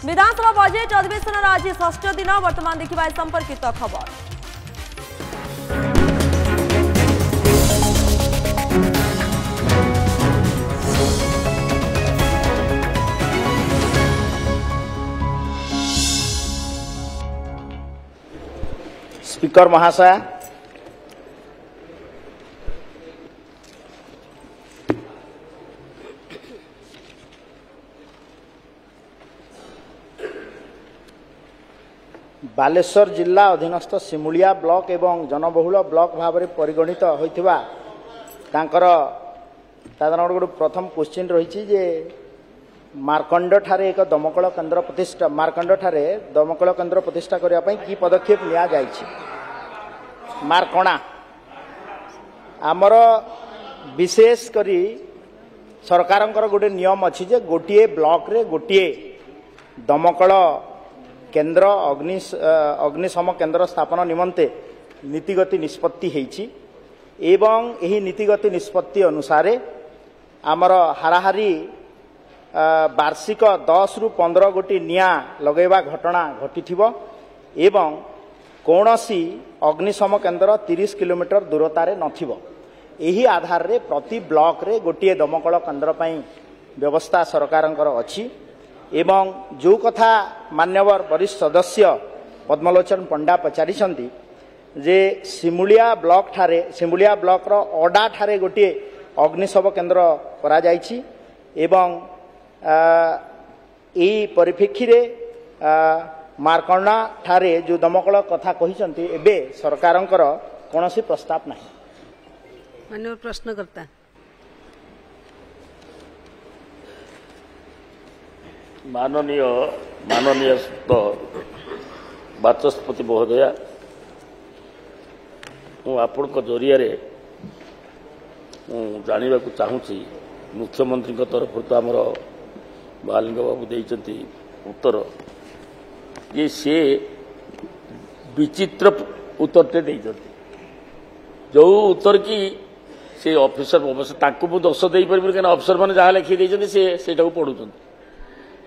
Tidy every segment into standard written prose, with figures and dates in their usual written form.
विधानसभा budget अधिवेशन आज षष्ठ दिन वर्तमान देखा संपर्कित खबर। स्पीकर महाशय, बालेश्वर जिला अधीनस्थ सिमुलिया ब्लॉक एवं जनबहुल ब्लॉक भाव में परिगणित होइथिबा गोटे प्रथम क्वेश्चन रही जे मार्कंड ठारे एक दमकल केन्द्र प्रतिष्ठा मार्कंड ठारे दमकल केन्द्र प्रतिष्ठा करने पर कि पदक्षेप लिया जायछि। मार्कणा आमर विशेष करी सरकारंकर गोटे नियम अच्छी जे गोटे ब्लॉक रे गोटे दमकल केन्द्र अग्निशम केन्द्र स्थापन निमंते नीतिगति निष्पत्ति हेछि एवं एही नीतिगति निष्पत्ति अनुसार आमर हाराहारी वार्षिक 10 रु 15 गोटी निया लगेवा घटना घटिथिबो एवं कौनसी अग्निशम केन्द्र 30 किलोमीटर दूरतार नथिबो। एही आधार रे प्रति ब्लॉक रे गोटे दमकल केन्द्र पई व्यवस्था सरकारंकर अछि एवं जो कथा मान्यवर वरिष्ठ सदस्य पद्मलोचन पंडा पचारिछंती जे सिमुलिया ब्लॉक रो ओडा ठारे गोटे अग्निशम केन्द्र करा जायछि एवं एई परिप्रेक्षी रे मार्कणा ठारे जो दमकल कथा कहिसंती एबे सरकारंकर कोनोसी प्रस्ताव नाही। माननीय प्रश्नकर्ता माननीय बाचस्पति महोदया, आपण जरिया जानवा चाहूँगी मुख्यमंत्री तरफ तो आमर महालिंग बाबू देइचंती उत्तर ये से विचित्र उत्तर देइचंती जो उत्तर की से ऑफिसर अवश्य दोष दे पारि क्या अफिसर मैंने जहाँ लिखी देइचंती से पढ़ुंट।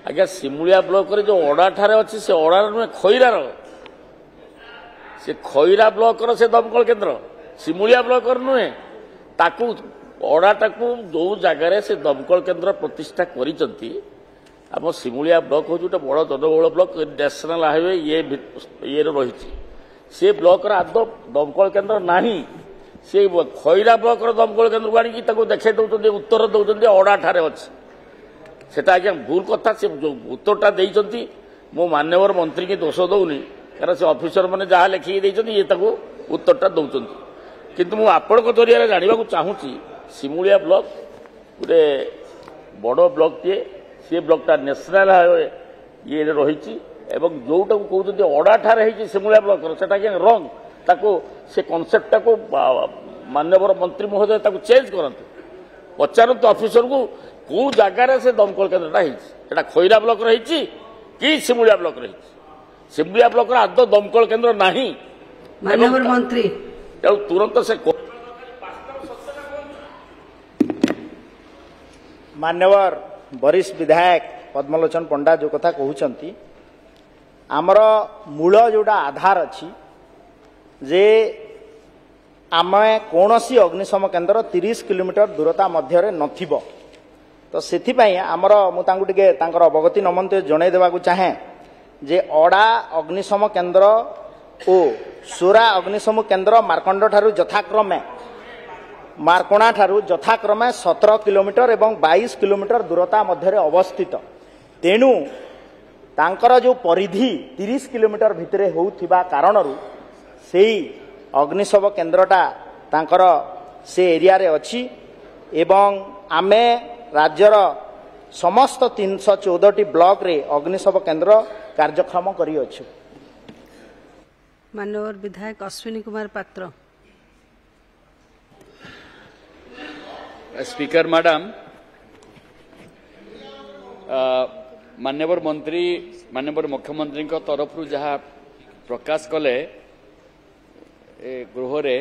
आज्ञा सिमुलिया ब्लॉक रे जो ओडा ठारे अच्छी से ओडा नुहे खईरार से खईरा ब्लॉक से दमकल केन्द्र सिमुलिया ब्लॉक नुहे ताकू ओडाटाकू जो जगार से दमकल केन्द्र प्रतिष्ठा करिसंती। आम सिमुलिया ब्लॉक हूँ गोटे बड़ जनबहुल ब्लॉक नेशनल हाईवे ये रही से ब्लॉक आदौ दमकल केन्द्र नाही से खईरा ब्लॉक दमकल केन्द्र को आनिकी देखे दौरान उत्तर दौरान ओडा ठारे अच्छी सेटा आज्ञा भूल कथा से जो उत्तरटा देइचंती मो मान्यवर मंत्री की दोष दौनी कारण से ऑफिसर मैंने जहाँ लिखिकी देइचंती ये ताको उत्तरटा दौचंती किंतु मु आपण जरिया जानवा चाहूँगी सिमुलिया ब्लॉक गोटे बड़ ब्लॉक टे सी ब्लॉकटा नेशनल हाईवे ये रही जोटा कहते ओडा ठारे सिमुलिया ब्लॉक सेटा रंग ताको से कनसेप्टा को मान्यवर मंत्री महोदय ताको चेंज करते पचारत ऑफिसर को कौ जगार से दमकल केन्द्रटा खईरा ब्लॉक रही कि सिमुलिया ब्लॉक रही सिमुलिया ब्लॉक आदौ दमकल केन्द्र नहीं माननीय मंत्री तुरंत से मान्यवर वरिष्ठ विधायक पद्मलोचन पंडा जो कथा कहउचंती आमर मूल जोड़ा आधार अच्छी जे आमे कौनसी अग्निशम केन्द्र 30 किलोमीटर दूरता मध्य नथिबो तो सेथिपाई आमर मुझे अवगति नमंते जन देवाक चाहे जे ओडा अग्निशम केन्द्र और सोरा अग्निशम केन्द्र मार्कंड ठारू यथाक्रमे मार्कणा ठारू यथाक्रमे 17 किलोमीटर एवं 22 किलोमीटर दूरता मध्य अवस्थित तेणु तांकर जो परिधि 30 किलोमीटर भितर होउथिबा कारणरू सेही अग्निशम केन्द्रटा तांकर से एरिया रे अछि एवं आमे राज्यर समस्त 314 ब्लॉक रे अग्निशम केन्द्र कार्यक्रम करिअछु। माननीय विधायक अश्विनी कुमार पात्र। स्पीकर मैडम, माननीय मंत्री माननीय मुख्यमंत्री तरफ जहाँ प्रकाश कले गृह रे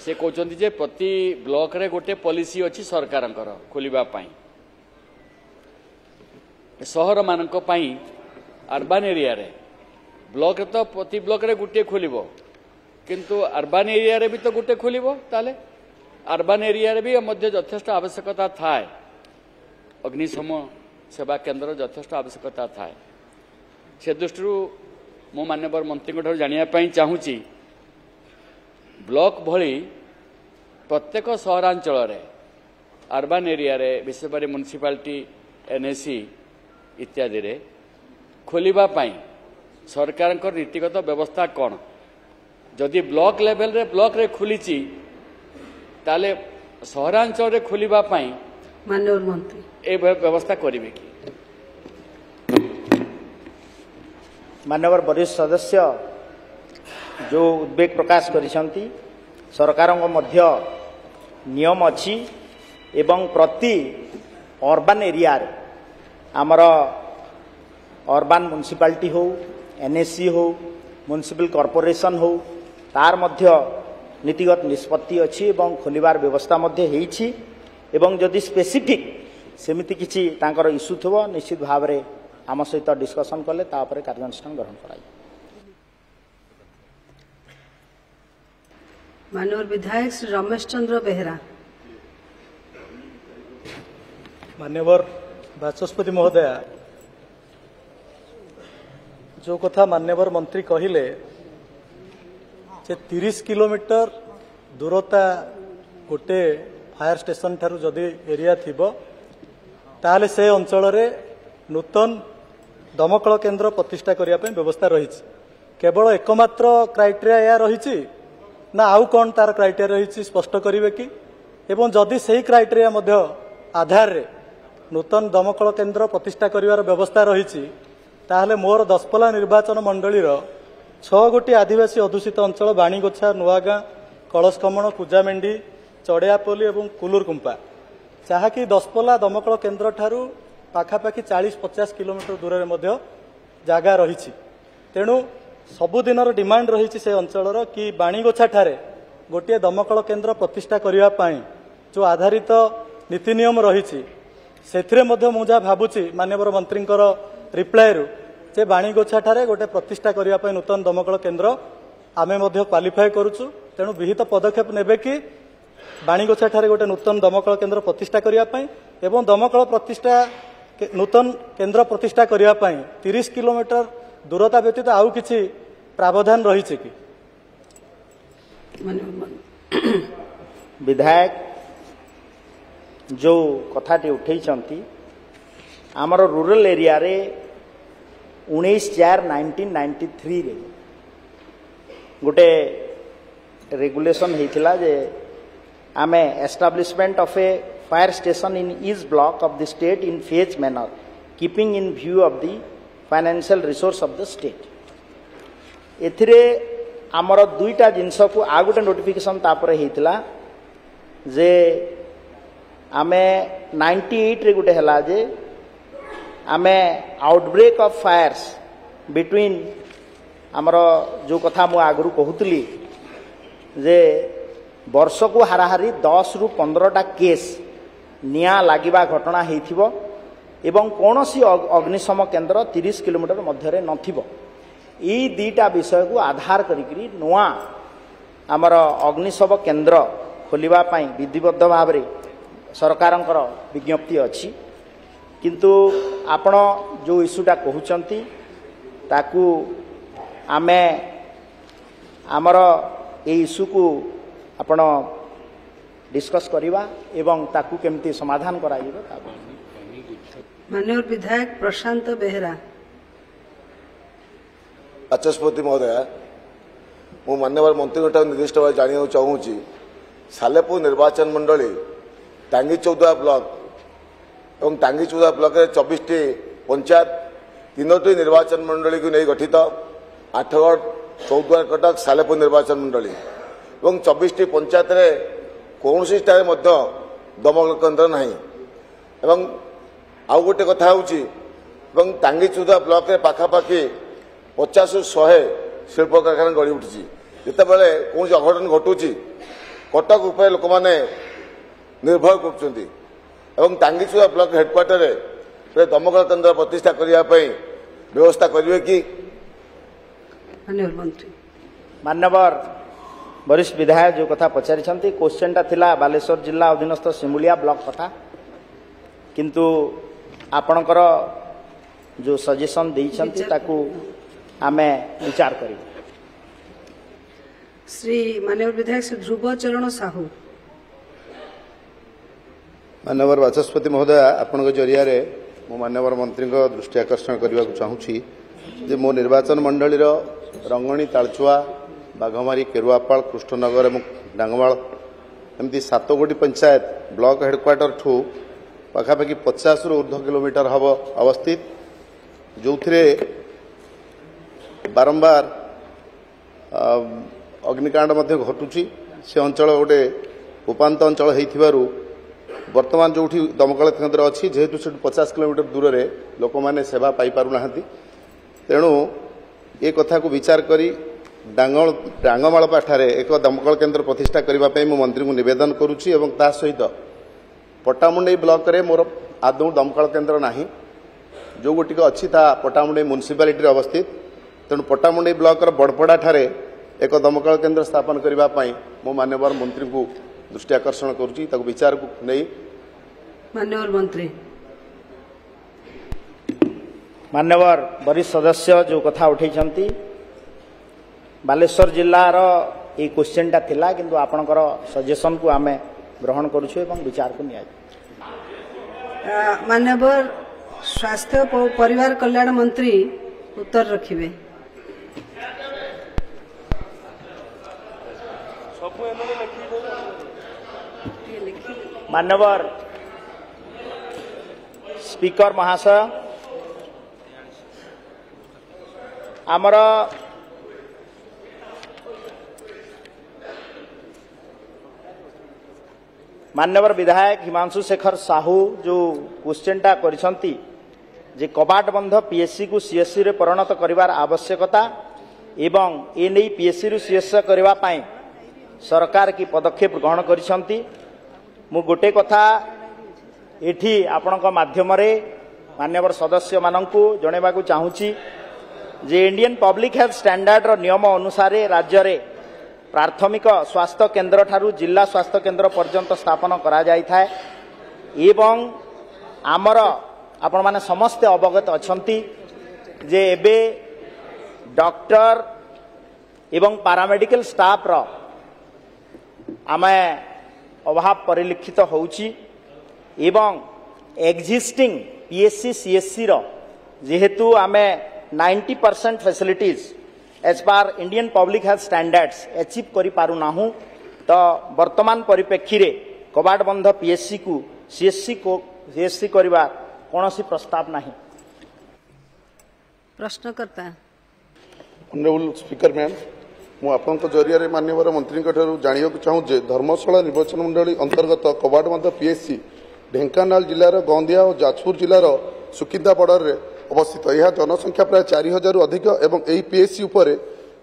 से कहते जे प्रति ब्लॉक रे गोटे पॉलिसी अच्छी सरकार खोलिबा पाई सहर मानक पई अर्बान एरिया रे ब्लॉक तो प्रति ब्लॉक रे गुटे खोलिबो किंतु अर्बान एरिया रे भी तो गुटे खोलिबो ताले अर्बान एरिया रे भी मध्य यथेष्ट आवश्यकता थाए अग्निशम सेवा केन्द्र यथेष्ट आवश्यकता थाए से दृष्टि मो माननीय मंत्री जानिया चाहूँगी ब्लॉक भली प्रत्येक सहरांचल रे अर्बान एरिया रे विशेषकर म्युनिसिपालिटी एनएसी इत्यादि रे खोलिबा पाई सरकार नीतिगत व्यवस्था कौन जदि ब्लॉक लेवल रे ब्लॉक रे खुलीची ताले सहरांचल रे खोलिबा पाई माननीय मंत्री ए व्यवस्था करिवे कि माननीय वरिष्ठ सदस्य जो उद्वेग प्रकाश करिसंती सरकार मध्य नियम अच्छी एवं प्रति अर्बान एरिया रे आमर अर्बान म्युनिसिपालिटी हो एनएससी हो म्युनिसिपल कॉर्पोरेशन हो तार मध्य नीतिगत निष्पत्ति अच्छी एवं खोलिबार व्यवस्था मध्य हेछि एवं जदि स्पेसिफिक सेमिति किछि तांकर इश्यू थबो निश्चित भाव रे आम सहित डिस्कसन कले तापर कार्यानुष्ठान ग्रहण कराई। माननीय विधायक श्री रमेश चंद्र बेहरा। मान्यवर बाचस्पति महोदय जो कथा मान्यवर मंत्री कहिले जे 30 किलोमीटर दूरता गोटे फायर स्टेशन ठारू जदि एरिया थिबो ताहले से अंचल रे नूतन दमकल केन्द्र प्रतिष्ठा करिया पे व्यवस्था रही केवल एकमात्र क्राइटेरिया या रही ना आउ कौन तार क्राइटेरिया रही स्पष्ट करिवे कि एवं जदि सही क्राइटेरिया मध्य आधार रे नूतन दमकल केन्द्र प्रतिष्ठा करिवार व्यवस्था रही ताहले मोर दसपल्ला निर्वाचन मंडलीर 6 गोटी आदिवासी अधुषित अंचल बाणीगोछा नुआगाँ कलशकमण पूजामेंढी चढ़ियापल्ली और कुलुरकुंपा जहाँकि दसपल्ला दमकल केन्द्र ठारू पाखापाखि 40-50 किलोमीटर दूर में जगह रही तेणु सबुदिन डिमांड रही से अंचल कि बाणीगोछा ठारे गोटे दमकल केन्द्र प्रतिष्ठा करने जो आधारित नीति नियम रही से मुझा भावुची माननीय मंत्री रिप्लाय रु जे बाणीगोछा ठारे गोटे प्रतिष्ठा करने नूतन दमकल केन्द्र आमे क्वालिफाई करुचु तेणु विहित पदक्षेप नेबे कि बाणीगोछा ठारे गोटे नूतन दमकल केन्द्र प्रतिष्ठा करने एवं दमकल प्रतिष्ठा नूतन केन्द्र प्रतिष्ठा करने 30 किलोमीटर दूरता व्यतीत आउ किछि प्रावधान रही कि विधायक जो कथाटी उठेइछंती आमर रूरल एरिया रे 19/4/1993 रे गोटे रेगुलेशन हेतिला जे आमे establishment of a fire station in each block of the state in phase manner keeping in view of the financial resource of the state एथिरे आमर दुईटा जिनस को आ गोटे नोटिफिकेशन तापर हेतिला जे आमे 98 रे गोटे हला जे आमे आउटब्रेक ऑफ फायर्स बिटवीन आमर जो कथा मु आगु कहूली जे वर्ष को हाराहारी 10 ରୁ 15टा केस निया लागिबा घटना हेथिबो एवं कौनसी अग्निशम केन्द्र 30 किलोमीटर मध्य नथिबो ई दीटा विषय को आधार करिकरी नुआ आमर अग्निशम केन्द्र खोलिबा पाई विधिबद्ध भाव रे सरकारंकर विज्ञप्ति अछि किंतु आपण जो इश्यूटा कहउचंती ताकू आमे आमर ए इश्यू को आपण डिस्कस करिबा एवं ताकू केमती समाधान कराइबो ताबो माननीय विधायक प्रशांत बेहरा। बाचस्पति महोदय मु मान्यवर मंत्री निर्दिष्ट भाव जाना चाहूँगी सालेपुर निर्वाचन मंडली टांगी चौदह ब्लॉक और टांगी चौदह ब्लॉक 24टी पंचायत 3टी निर्वाचन मंडली को नहीं गठित 8गढ़ चौद्वार कटक सालेपुर निर्वाचन मंडली और 24टी पंचायत रे कौन सी दमकल केन्द्र ना एवं आउ गोटे कथा हूँ टांगी चौदह ब्लॉक पाखापाखि 50 ରୁ 100 शिल्प कारखाना गढ़ी उठी जितेबाला कौन अघटन घटुची कटक उपर लोक मैंने निर्भर कर टांगीचुआ ब्लॉक हेडक्वार्टर ଦମକଳ କେନ୍ଦ୍ର ପ୍ରତିଷ୍ଠା କରିବା ପାଇଁ ବ୍ୟବସ୍ଥା କରିବେ କି? माननीय मंत्री मान्यवर वरिष्ठ विधायक जो कथा पचारि क्वेश्चनटा थिला बालेश्वर जिला अधीनस्थ सिमुलिया ब्लॉक कथा किंतु आपणकर जो सजेशन देइछंती ताकू आमे विचार करी। श्री माननीय विधायक श्री ध्रुव चरण साहू। माननीय बाचस्पति महोदय आपण जरिया मो माननीय मंत्री दृष्टि आकर्षण करने को चाहूँगी जे मो निर्वाचन मंडली रंगणी तालचुआ बाघमारी केरुआपाल कृष्णनगर और डांगमाल एमती 7 गोटी पंचायत ब्लॉक हेडक्वार्टर ठू पाखापाखि 50 रु ऊर्ध्व किलोमीटर हम अवस्थित जो बारंबार अग्निकांड घटुची से अंचल गोटे उपांत अंचल होइथिबारु वर्तमान जो दमकल केन्द्र अच्छी जेहेतु 50 किलोमीटर दूर में लोक मैंने सेवा पाई पारु नाहंती तेणु ये कथा को विचार करी डांगमाल पाठारे एक दमकल केन्द्र प्रतिष्ठा करने मु मंत्री को निवेदन करुच्ची एवं ता सहित पट्टामुंडई ब्लॉक रे मोर आदौ दमकल केन्द्र नाही जो गोटिक अच्छी पट्टामुंडई म्युनिसिपालिटी अवस्थित तेणु पट्टामुंडई ब्लॉक बड़पड़ा ठारे एक दमकल केन्द्र स्थापन करने मो माननीय मंत्री को दृष्टि आकर्षण करुच्ची विचार को नहीं। माननीय मंत्री मान्यवर वरिष्ठ सदस्य जो कथा उठेइछंती बालेश्वर जिल्लार ये क्वेश्चनटा थिला किंतु आपणकर सजेशन को आमे ग्रहण करूछु एवं विचार को निया। माननीय स्वास्थ्य और परिवार कल्याण मंत्री उत्तर रखिबे। मान्यवर स्पीकर महाशय आमर मान्यवर विधायक हिमांशु शेखर साहू जो क्वेश्चनटा करिसंती जे कबाट बंध पीएससी को सीएससी रे परिणत करिवार आवश्यकता एवं ए नहीं पीएससी रु सीएससी करबा पाई सरकार की पदक्षेप ग्रहण करिसंती मु गोटे कथा एठी आपणक माध्यम रे मान्यवर सदस्य माननकु जणेबा को चाहूची जे इंडियन पब्लिक हेल्थ स्टैंडर्ड रो नियम अनुसार राज्य रे प्राथमिक स्वास्थ्य केन्द्र ठारू जिला स्वास्थ्य केन्द्र पर्यंत स्थापन करा जाय थाए एवं आमर आपण माने समस्त अवगत अछंती जे एबे डॉक्टर एवं पैरामेडिकल स्टाफ रो आमे अभाव परिलक्षित होउची एवं एक्जिस्टिंग पीएससी सीएससी रो जेहेतु आमे 90% facilities as per Indian public health standards achieve करि पारु नाहु तो वर्तमान परिप्रेक्षी रे कबाट बंध पीएससी को सीएससी करबा कोनोसी प्रस्ताव नहीं। प्रश्नकर्ता ऑनरेबल स्पीकर मैम मु आपन जरिया माननीय मंत्री जानिया चाहूँ धर्मशाला निर्वाचन मंडली अंतर्गत कबाट बंध पीएससी ढेंकानाल जिलार गंदिया और जाजपुर जिलार सुकिंदा बॉर्डर रे अवस्थित यह जनसंख्या प्राय 4000 रु अधिक एवं यही पीएससी उपर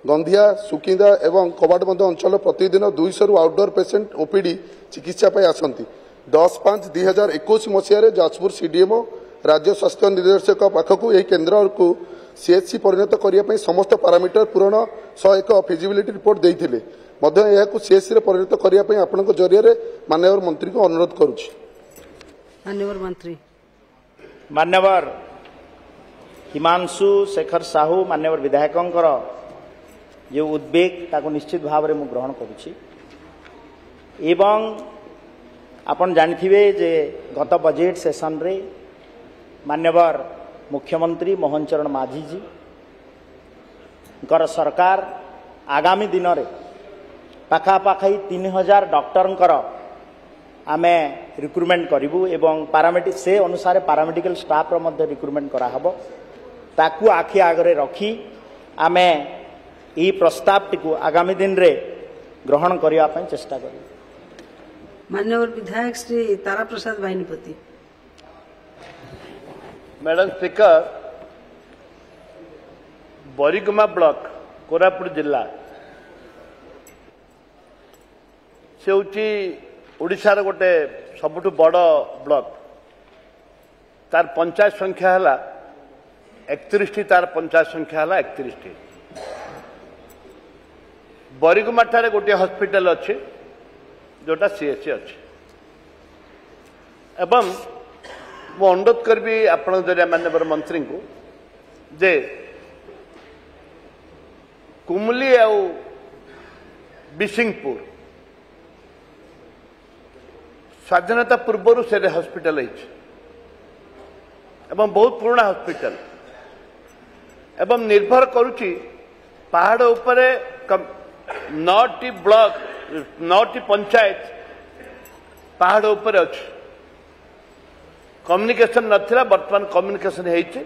गंधिया सुकिंदा एवं कबाटबंध अंचल प्रतिदिन 200 रु आउटडोर पेसेंट ओपीडी चिकित्सा आसती 10/5/2021 मसीह जाजपुर सीडीएमओ राज्य स्वास्थ्य निर्देशक पाखक यह केन्द्र को सीएचसी परिणत करने समस्त पारामीटर पूरण सह एक फिजिबिलिटी रिपोर्ट देते सीएचसी परिणत करने आपण जरिया माननीय मंत्री को अनुरोध करुच्ची। माननीय मंत्री मान्यवर हिमांशु शेखर साहू मान्यवर विधायकंकर जो उद्वेग ताको निश्चित भाव में मु ग्रहण करुच्ची एवं आपण जानिथिबे जे गत बजेट सेशन रे मान्यवर मुख्यमंत्री मोहन चरण माझी जी सरकार आगामी दिन में पाखापाखी 3000 डॉक्टर आमे रिक्रुटमेंट करूँ एवं पारामेडिक से अनुसार पारामेडिकल स्टाफ रिक्रुटमेंट कराहब ताकू आखि आगरे रखी आमे ई प्रस्ताव टी आगामी दिन रे ग्रहण करने चेष्टा करूँ। माननीय विधायक Shri Tara Prasad Bahinipati. Madam speaker Boriguma block Koraput जिला से ओडिशार गोटे सबुठ बड़ ब्लॉक तार पंचायत संख्या है 31 तार पंचायत संख्या है 31 बरिगुमा ठारे गोटे हॉस्पिटल अच्छे जोटा सीएचसी अच्छे एवं मु अनुरोध करी आपण जरिया माननीय मंत्री को जे कुमली आ बिसिंगपुर स्वाधीनता पूर्व से हॉस्पिटल एवं बहुत पुराना हॉस्पिटल एवं निर्भर करुच्ची पहाड़ उपर 9टी ब्लॉक 9टी पंचायत पहाड़ उपर अच्छे कम्युनिकेशन नथिला वर्तमान कम्युनिकेशन होइछि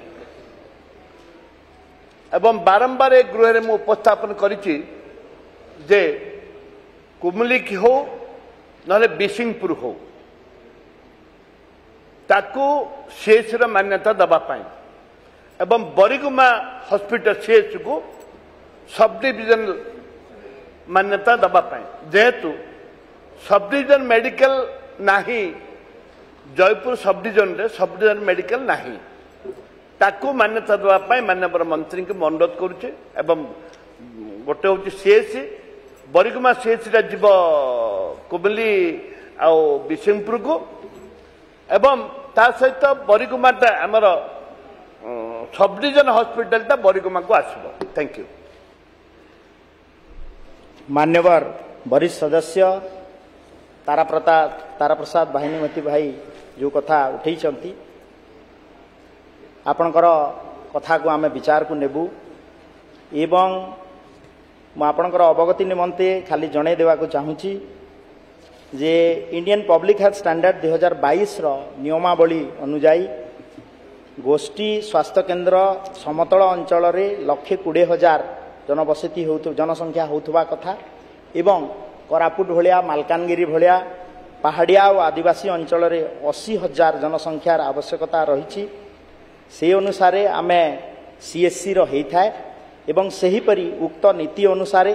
एवं बारंबार एक गृह में उपस्थापन करिछि जे कुमली की हो नले बिसिंगपुर हो ताकू सीएचसी मान्यता दबा पाए एवं बरिगुमा हॉस्पिटल सीएचसी को सब डिविजन मान्यता दबा पाए जेहेतु सब डिविजन मेडिकल नाही जयपुर सब डिविजन मेडिकल नाही ताकू मान्यता देवाई माननीय मंत्री को अनुरोध करुचे एवं गोटे हूँ सीएचसी बरिगुमा सीएचसी जीव कुमली आ बिसिंगपुर को एवं ता सहित बरिगुमाटा आमर सब डिविजन हॉस्पिटलटा बरिगुमा को आसब थैंक यू मान्यवर वरिष्ठ सदस्य तारा प्रसाद बाहिनीमती भाई जो कथा उठेइचंती आपणकर कथा को आमे विचार को नेबू एवं मु आपणकर अवगति निमंते खाली जणे देवा को चाहूची जे इंडियन पब्लिक हेल्थ स्टैंडर्ड 2022 रो नियमावली अनुजाई गोष्ठी स्वास्थ्य केन्द्र समतल अंचल रे 1,20,000 जनबसती जनसंख्या होउथबा कथा एवं कोरापुट भलिया मालकानगिरी भलिया पहाड़िया और आदिवासी अंचल रे 80,000 जनसंख्यार आवश्यकता रही से अनुसार आमे सीएचसी होता है एवं सेहीपरि उक्त नीति अनुसार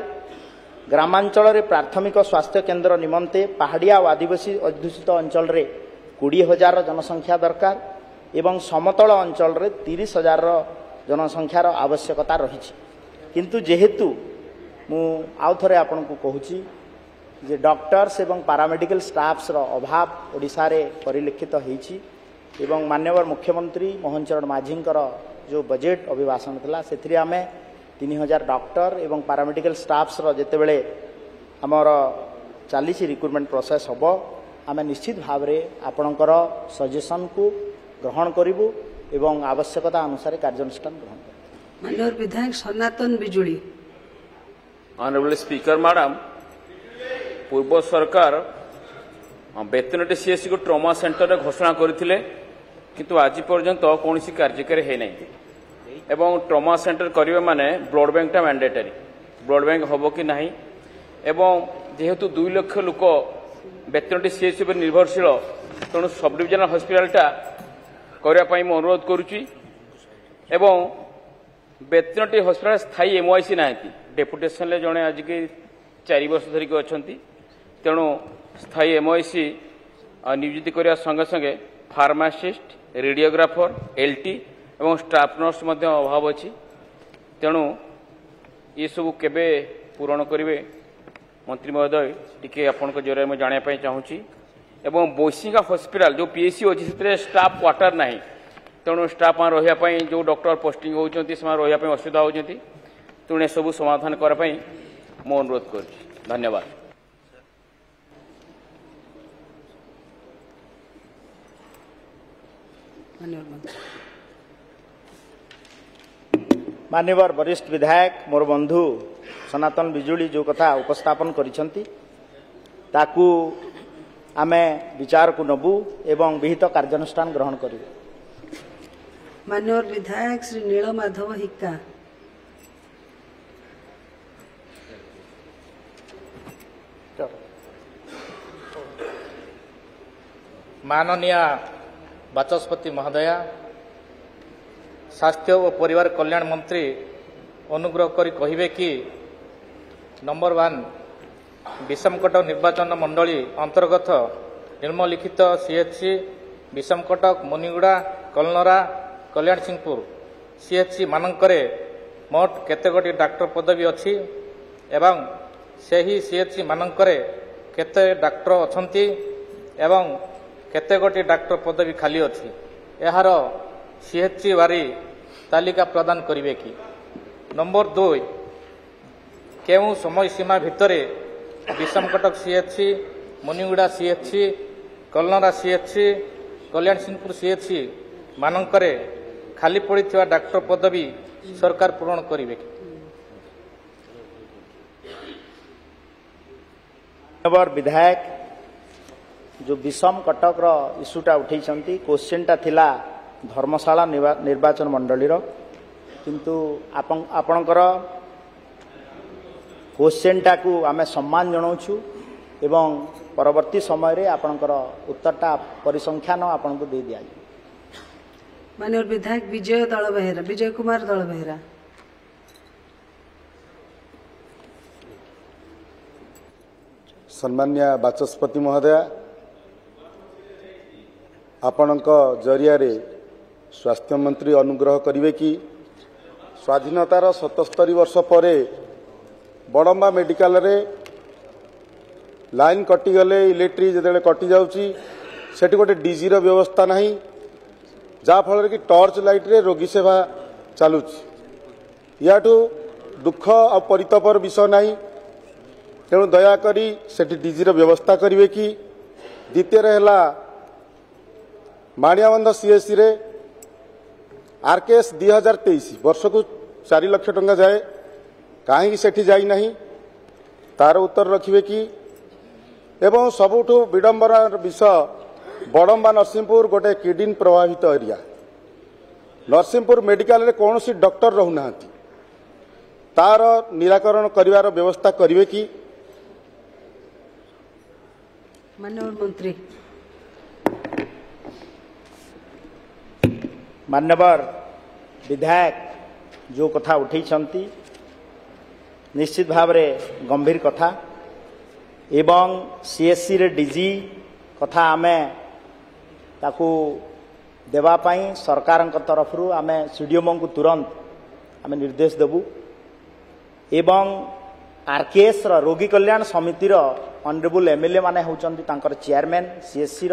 ग्रामांचल रे प्राथमिक स्वास्थ्य केन्द्र निमंते पहाड़िया और आदिवासी अध्युषित अंचल रे 20,000 जनसंख्या दरकार एवं समतल अंचल रे 30,000 जनसंख्यार आवश्यकता रही किंतु जेहेतु मु आउ थरे आपन को कहूची जे डॉक्टर्स एवं पैरामेडिकल स्टाफ्स रो अभाव ओडिशा रे परिलक्षित होईची एवं माननीय मुख्यमंत्री मोहन चरण माझी जो बजेट अभिभाषण था से आम 3,000 डॉक्टर एवं पैरामेडिकल स्टाफ्स रो जेतेबेले आमर चली रिक्रुटमेंट प्रोसेस हम आम निश्चित भाव में आपणकर सजेशन को ग्रहण करूँ एवं आवश्यकता अनुसार कार्यानुष्ठान ग्रहण करूँ। माननीय विधायक सनातन बिजुली। ऑनरेबल स्पीकर मैडम पूर्व सरकार बेतनटी सीएससी को ट्रॉमा सेंटर घोषणा करथिले किंतु आज पर्यंत कौन कार्यकारी है नहीं एवं ट्रॉमा सेंटर करिवे माने ब्लड बैंकटा मैंडेटरी ब्लड बैंक हम कि नहीं एवं जेहेतु 2 लाख लोक बेतनटी सीएससी पर निर्भरशील तेणु सब डिविजनल हॉस्पिटलटा करने मैं अनुरोध करुच्ची एवं बेतनटी हॉस्पिटल स्थायी एमओआईसी ना डेपुटेशन ले जड़े आज के 4 वर्ष धरिक अच्छा तेणु स्थायी एमओआईसी नियुक्ति करने संगे संगे फार्मासिस्ट रेडियोग्राफर एलटी एवं स्टाफ नर्स अभाव अच्छी तेणु ये सब केबे पूरण करेंगे मंत्री महोदय टी आपण जरिए मैं जानापी चाहूँगी एवं बोईसिंगा हॉस्पिटल जो पीएचसी अच्छी से स्टाफ क्वार्टर ना तेणु स्टाफ रही जो डॉक्टर पोस्टिंग होती रही असुविधा होती तेणु ये सब समाधान करने मो अनुरोध कर धन्यवाद। माननीय वरिष्ठ विधायक मोर बंधु सनातन बिजुली जो कथा उपस्थापन करिसंती ताकू आमे विचार को नबू एवं विहित कार्यानुष्ठान ग्रहण करू। माननीय विधायक श्री नीलमाधव हिक्का। माननीय बाचस्पति महोदया स्वास्थ्य और परिवार कल्याण मंत्री अनुग्रह करी कहिबे कि नंबर 1 विषमकटक निर्वाचन मंडली अंतर्गत निम्नलिखित सीएचसी विषमकटक मुनिगुड़ा କଲନରା, କଲ୍ୟାଣ ସିଂହପୁର CHC ମାନଙ୍କରେ ମୋଟ କେତେ ଗୋଟି ଡାକ୍ତର ପଦବୀ ଅଛି ଏବଂ ସେହି CHC ମାନଙ୍କରେ କେତେ ଡାକ୍ତର ଅଛନ୍ତି ଏବଂ କେତେ ଗୋଟି ଡାକ୍ତର ପଦବୀ ଖାଲି ଅଛି ଏହାର CHC ବାରି ତାଲିକା ପ୍ରଦାନ କରିବେ କି? ନମ୍ବର 2, କେଉଁ ସମୟସୀମା ଭିତରେ Bissamcuttack CHC, Muniguda CHC, Kolnara CHC, କଲ୍ୟାଣ ସିଂହପୁର CHC ମାନଙ୍କରେ ଖାଲି ପଡ଼ିଥିବା ଡାକ୍ତର ପଦବୀ ସରକାର ପୂରଣ କରିବେ କି? विधायक जो विषम कटक इश्यूटा उठे क्वेश्चनटा थिला धर्मशाला निर्वाचन मंडली किंतु आपणकर क्वेश्चनटा को आमे सम्मान जनाऊँ एवं परवर्ती समय रे आपणकर उत्तरटा परिसंख्यान आपन को दे दिया। माननीय विधायक विजय कुमार दल बेहरा। सम्मान्य बाचस्पति महोदय, आपणक जरिया स्वास्थ्य मंत्री अनुग्रह करिवे कि स्वाधीनतार 77 वर्ष पर बड़म्बा मेडिकल रे लाइन कटिगले इलेक्ट्री जो कटि जाउची सेठी गोटे डीजी रो व्यवस्था नहीं जाफल कि टॉर्च लाइट रे रोगी सेवा चलुची। याठू दुख आ परितापर विषय नहीं, तेणु दयाकरी सेठी डीजी रो व्यवस्था करिवे कि। द्वितीय है माणियाबंध CHC रे RKS 2023 वर्ष को 4 लाख टंका जाए कहीं सेठी जाई नहीं तार उत्तर रखिए कि। एवं सबुठू विडंबनार विषय बड़म्बा नरसिंहपुर गोटे किडनी प्रभावित एरिया, नरसिंहपुर मेडिकल रे कौन सी डॉक्टर रहूना तार निराकरण करिवार व्यवस्था करिवे कि। माननीय मंत्री मान्यवर विधायक जो कथा उठी निश्चित भाव में गंभीर कथा एवं CHC रे डीजी कथा आमे ताकू देवापाई सरकार तरफ आमे CDMO को तुरंत आमे निर्देश देबू एवं RKS रोगी कल्याण समिति ऑनरेबल MLA माने होचंती तांकर चेयरमैन CHC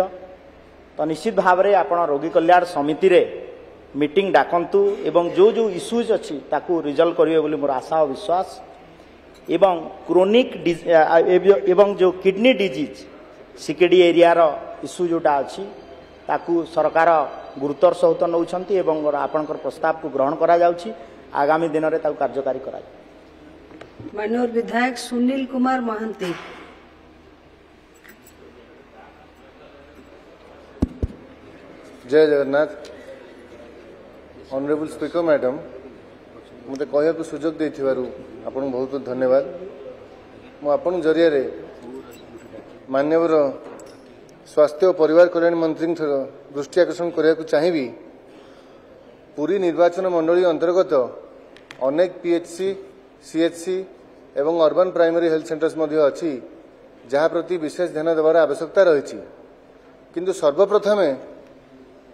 तो निश्चित भाव में आपण रोगी कल्याण समिति रे मीटिंग डाकंतु एवं जो जो इश्यूज अच्छी ताकू रिजल्व करिवे बोली मोर आशा और विश्वास। एवं क्रोनिक एवं जो किडनी डिजीज CKD एरिया रो इश्यू जोटा अच्छी ताकू सरकार गुरुतर सहित नौछंती एवं आपणकर प्रस्ताव को ग्रहण करा जाउची आगामी दिन में ताकू कार्यकारी करा। माननीय विधायक सुनील कुमार महांती। जय जगन्नाथ। ऑनरेबल स्पीकर मैडम, मत कहू सुजोग देथिबारु आपन बहुत बहुत धन्यवाद। मु आपन जरिया रे माननीय स्वास्थ्य और परिवार कल्याण मंत्री दृष्टि आकर्षण करने को चाहिए। पूरी निर्वाचन मंडली अंतर्गत अनेक PHC, CHC एवं अर्बन प्राइमरी हेल्थ सेंटर्स अच्छी जहाँ प्रति विशेष ध्यान देवार आवश्यकता रही। किंतु सर्वप्रथम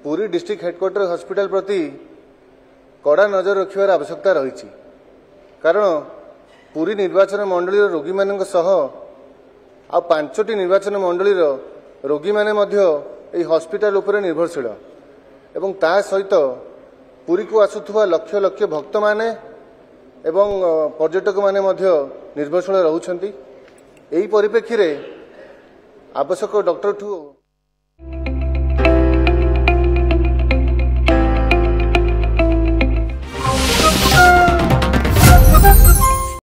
पूरी डिस्ट्रिक्ट हेडक्वार्टर हॉस्पिटल प्रति कड़ा नजर रखिबार आवश्यकता रही। कारण पूरी निर्वाचन मंडली रोगी मान सह आ 5टी निर्वाचन मंडली रोगी माने मध्य एई हॉस्पिटल उपरे निर्भरशील एवं ता सहित पुरी को आसुथुवा लक्ष लक्ष भक्त माने एवं पर्यटक माने मध्य निर्भरशील रहउछंती। एई परिप्रेक्षी रे आवश्यक डॉक्टर ठू